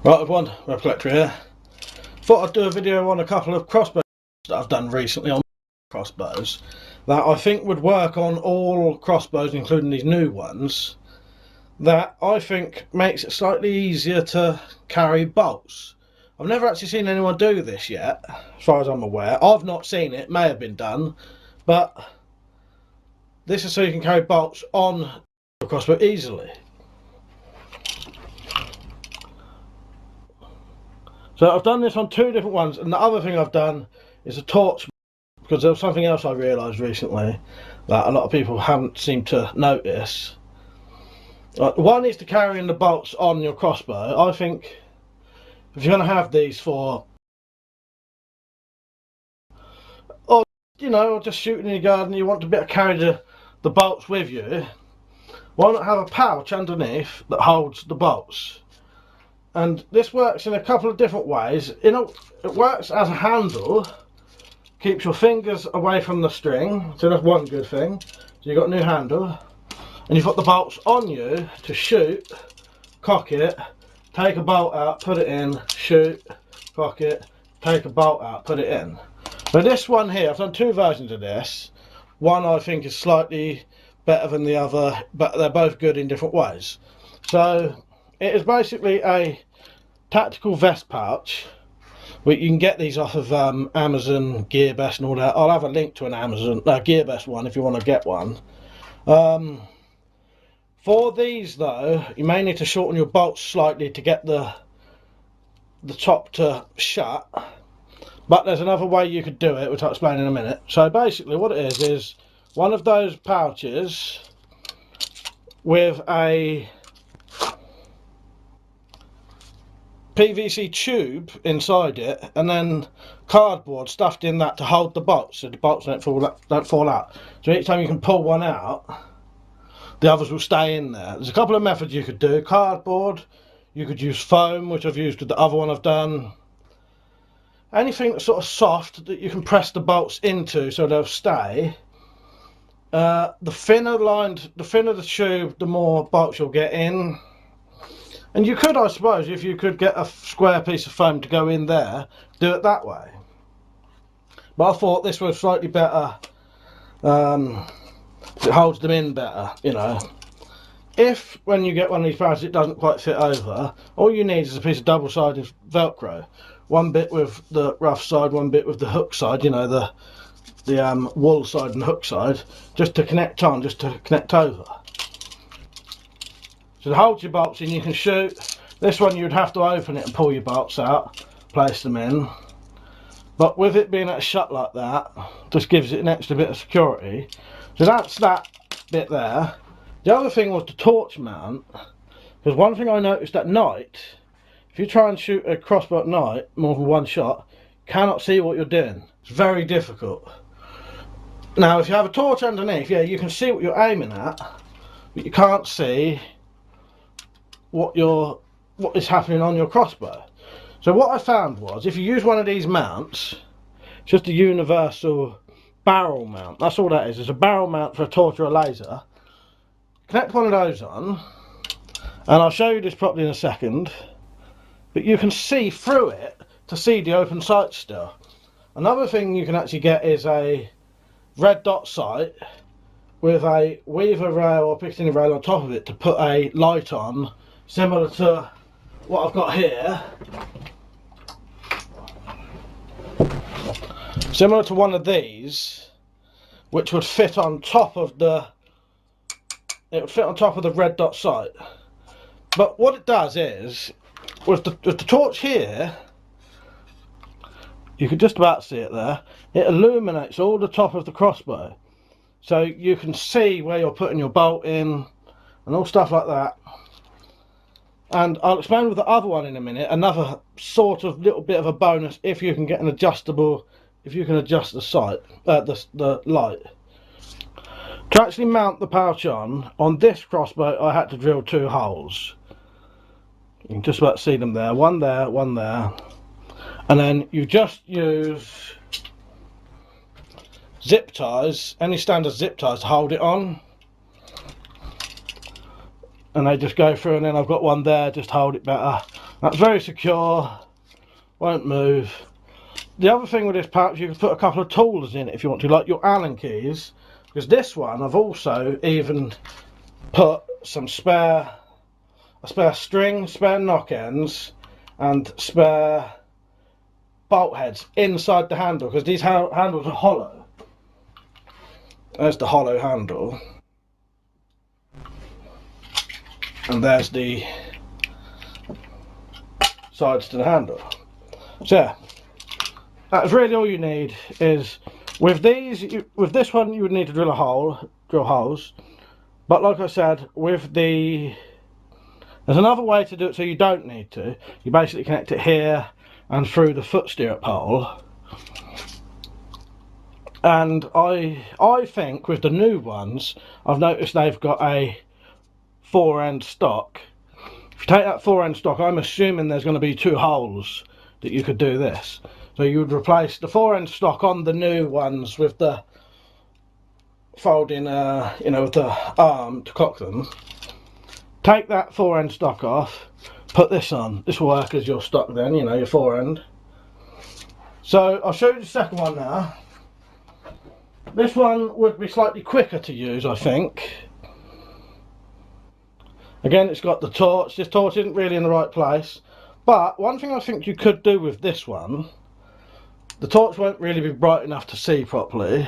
Right everyone, WeaponCollector here. Thought I'd do a video on a couple of crossbows that I've done recently on crossbows that I think would work on all crossbows, including these new ones, that I think makes it slightly easier to carry bolts. I've never actually seen anyone do this yet, as far as I'm aware. I've not seen it, may have been done, but this is so you can carry bolts on a crossbow easily. So I've done this on two different ones, and the other thing I've done is a torch, because there was something else I realised recently that a lot of people haven't seemed to notice. One is to carrying the bolts on your crossbow. I think if you're going to have these for, or you know, just shooting in your garden, you want to be able to carry the bolts with you, why not have a pouch underneath that holds the bolts? And this works in a couple of different ways. It works as a handle, keeps your fingers away from the string, so that's one good thing. So you've got a new handle, and you've got the bolts on you to shoot, cock it, take a bolt out, put it in, shoot, cock it, take a bolt out, put it in. Now this one here, I've done two versions of this. One I think is slightly better than the other, but they're both good in different ways. So it is basically a tactical vest pouch. You can get these off of Amazon, GearBest and all that. I'll have a link to an Amazon GearBest one if you want to get one. For these though, you may need to shorten your bolts slightly to get the top to shut, but there's another way you could do it, which I'll explain in a minute. So basically what it is one of those pouches with a PVC tube inside it, and then cardboard stuffed in that to hold the bolts, so the bolts don't fall out. So each time you can pull one out, the others will stay in there. There's a couple of methods you could do. Cardboard, you could use foam, which I've used with the other one I've done. Anything that's sort of soft that you can press the bolts into so they'll stay. The thinner the tube, the more bolts you'll get in. And you could, I suppose, if you could get a square piece of foam to go in there, do it that way. But I thought this was slightly better. It holds them in better, you know. If, when you get one of these pouches, it doesn't quite fit over, all you need is a piece of double-sided Velcro. One bit with the rough side, one bit with the hook side, you know, the wool side and hook side, just to connect on, just to connect over. So to hold your bolts in, you can shoot. This one you'd have to open it and pull your bolts out, place them in. But with it being shut like that, just gives it an extra bit of security. So that's that bit there. The other thing was the torch mount, because one thing I noticed at night, if you try and shoot a crossbow at night, more than one shot, you cannot see what you're doing. It's very difficult. Now if you have a torch underneath, yeah, you can see what you're aiming at, but you can't see what is happening on your crossbow. So what I found was, if you use one of these mounts, it's just a universal barrel mount. That's all that is. It's a barrel mount for a torch or a laser. Connect one of those on, and I'll show you this properly in a second, but you can see through it to see the open sight still. Another thing you can actually get is a red dot sight with a weaver rail or Picatinny rail on top of it to put a light on, similar to what I've got here. Similar to one of these, which would fit on top of the red dot sight. But what it does is, with the torch here, you can just about see it there, it illuminates all the top of the crossbow. So you can see where you're putting your bolt in and all stuff like that. And I'll explain with the other one in a minute, another sort of little bit of a bonus if you can get an adjustable, if you can adjust the sight, the light. To actually mount the pouch on this crossbow, I had to drill two holes. You can just about see them there, one there, and then you just use zip ties, any standard zip ties to hold it on. And they just go through, and then I've got one there, just hold it better. That's very secure, won't move. The other thing with this pouch, you can put a couple of tools in it if you want to, like your Allen keys, because this one I've also even put some a spare string, spare knock ends and spare bolt heads inside the handle, because these handles are hollow. There's the hollow handle, and there's the sides to the handle. So yeah, that's really all you need. Is with this one you would need to drill holes, but like I said, there's another way to do it so you don't need to. You basically connect it here and through the foot stirrup hole. And I think with the new ones, I've noticed they've got a 4-end stock. If you take that 4-end stock, I'm assuming there's going to be 2 holes that you could do this. So you would replace the 4-end stock on the new ones with the folding, with the arm to cock them. Take that 4-end stock off, put this on. This will work as your stock then, your 4-end. So I'll show you the second one now. This one would be slightly quicker to use, I think. Again, it's got the torch. This torch isn't really in the right place. But one thing I think you could do with this one, the torch won't really be bright enough to see properly.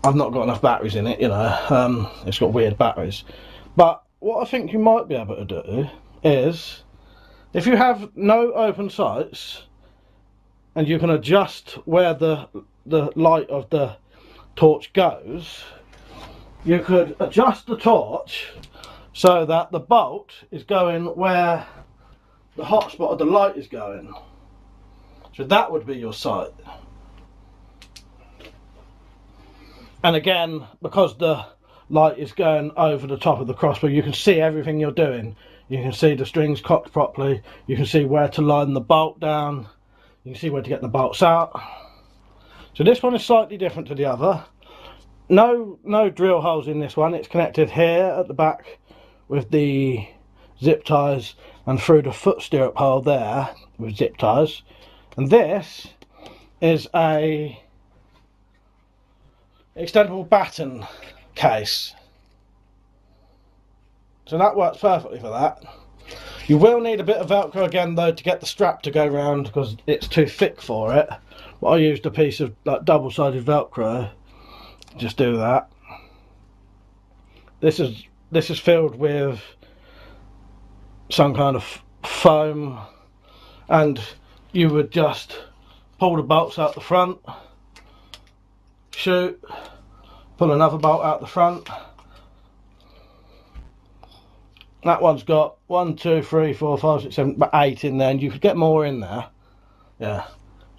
I've not got enough batteries in it, it's got weird batteries. But what I think you might be able to do is, if you have no open sights and you can adjust where the light of the torch goes, you could adjust the torch so that the bolt is going where the hot spot of the light is going. So that would be your sight. And again, because the light is going over the top of the crossbow, you can see everything you're doing. You can see the strings cocked properly, you can see where to line the bolt down, you can see where to get the bolts out. So this one is slightly different to the other. No drill holes in this one. It's connected here at the back with the zip ties and through the foot stirrup hole there with zip ties. And this is a extendable batten case. So that works perfectly for that. You will need a bit of Velcro again though to get the strap to go round, because it's too thick for it. But I used a piece of double-sided Velcro. Just do that. This is filled with some kind of foam, and you would just pull the bolts out the front, shoot, pull another bolt out the front. That one's got 1, 2, 3, 4, 5, 6, 7, about 8 in there, and you could get more in there. Yeah.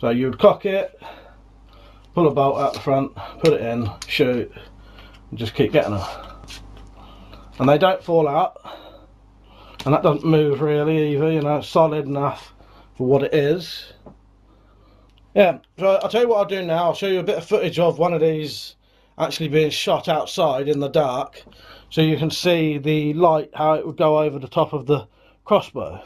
So you would cock it, pull a bolt out the front, put it in, shoot, and just keep getting them. And they don't fall out, and that doesn't move really either, it's solid enough for what it is. Yeah, so I'll tell you what I'll do now. I'll show you a bit of footage of one of these actually being shot outside in the dark, so you can see the light, how it would go over the top of the crossbow,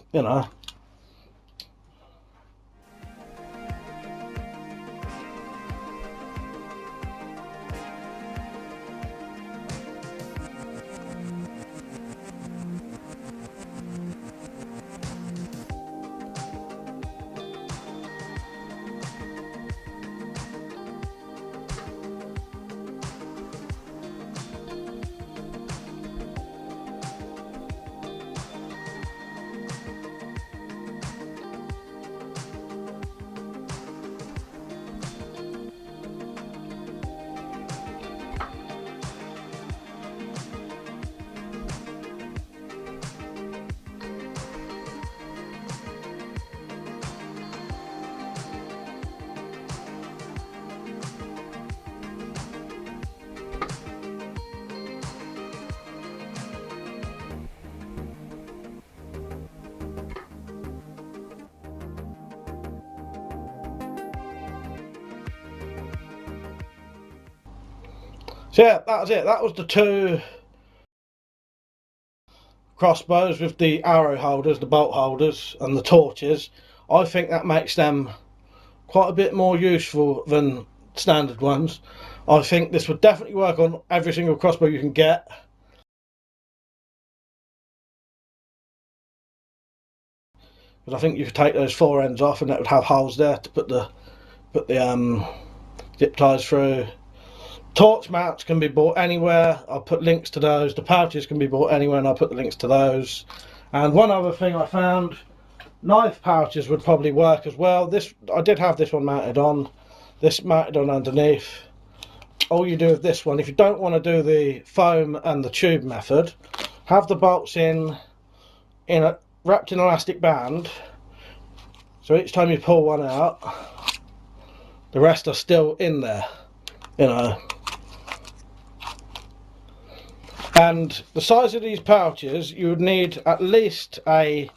So yeah, that was it. That was the 2 crossbows with the arrow holders, the bolt holders and the torches, I think that makes them quite a bit more useful than standard ones. I think this would definitely work on every single crossbow you can get. Because I think you could take those four ends off and that would have holes there to put the zip ties through. Torch mounts can be bought anywhere. I'll put links to those. The pouches can be bought anywhere and I'll put the links to those. And one other thing I found, knife pouches would probably work as well. This, I did have this one mounted on. This mounted on underneath. All you do with this one, if you don't want to do the foam and the tube method, have the bolts in a wrapped in elastic band. So each time you pull one out, the rest are still in there, you know. And the size of these pouches, you would need at least a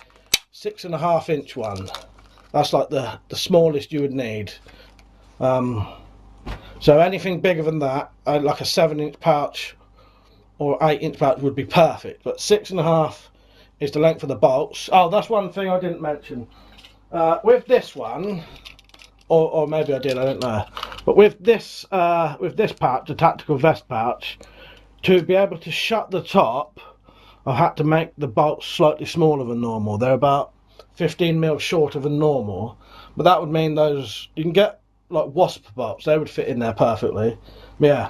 6.5 inch one. That's like the smallest you would need. So anything bigger than that, like a 7-inch pouch or 8-inch pouch would be perfect. But 6.5 is the length of the bolts. Oh, that's one thing I didn't mention. With this one, or maybe I did, I don't know. But with this pouch, the tactical vest pouch, to be able to shut the top, I had to make the bolts slightly smaller than normal. They're about 15mm shorter than normal, but that would mean those, you can get like wasp bolts, they would fit in there perfectly. Yeah,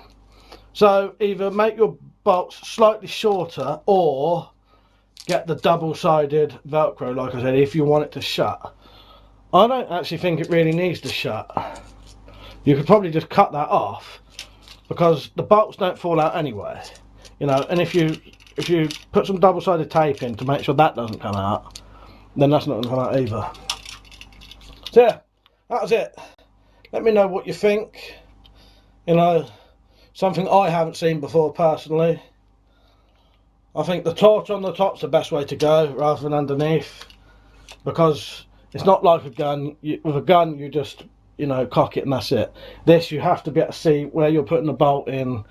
so either make your bolts slightly shorter or get the double-sided Velcro, like I said, if you want it to shut. I don't actually think it really needs to shut. You could probably just cut that off, because the bolts don't fall out anyway, you know. And if you put some double-sided tape in to make sure that doesn't come out, then that's not going to come out either. So yeah, that was it. Let me know what you think. You know, something I haven't seen before personally. I think the torch on the top's the best way to go rather than underneath, because it's not like a gun. With a gun you just, you know, cock it and that's it. This, you have to be able to see where you're putting the bolt in.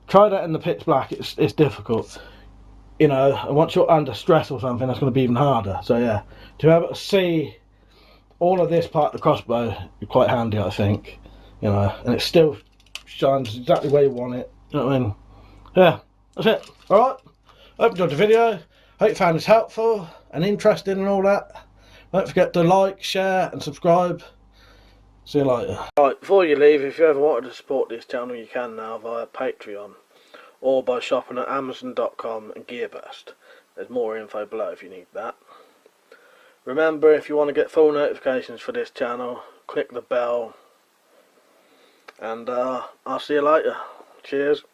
Try that in the pitch black, it's difficult, you know, and once you're under stress or something, that's going to be even harder. So yeah, to be able to see all of this part of the crossbow is quite handy, I think, you know, and it still shines exactly where you want it, you know what I mean. Yeah, that's it. Alright, hope you enjoyed the video. Hope you found this helpful and interesting and all that. Don't forget to like, share and subscribe. See you later. Right, before you leave, if you ever wanted to support this channel, you can now via Patreon or by shopping at Amazon.com and Gearbest. There's more info below if you need that. Remember, if you want to get full notifications for this channel, click the bell, and I'll see you later. Cheers.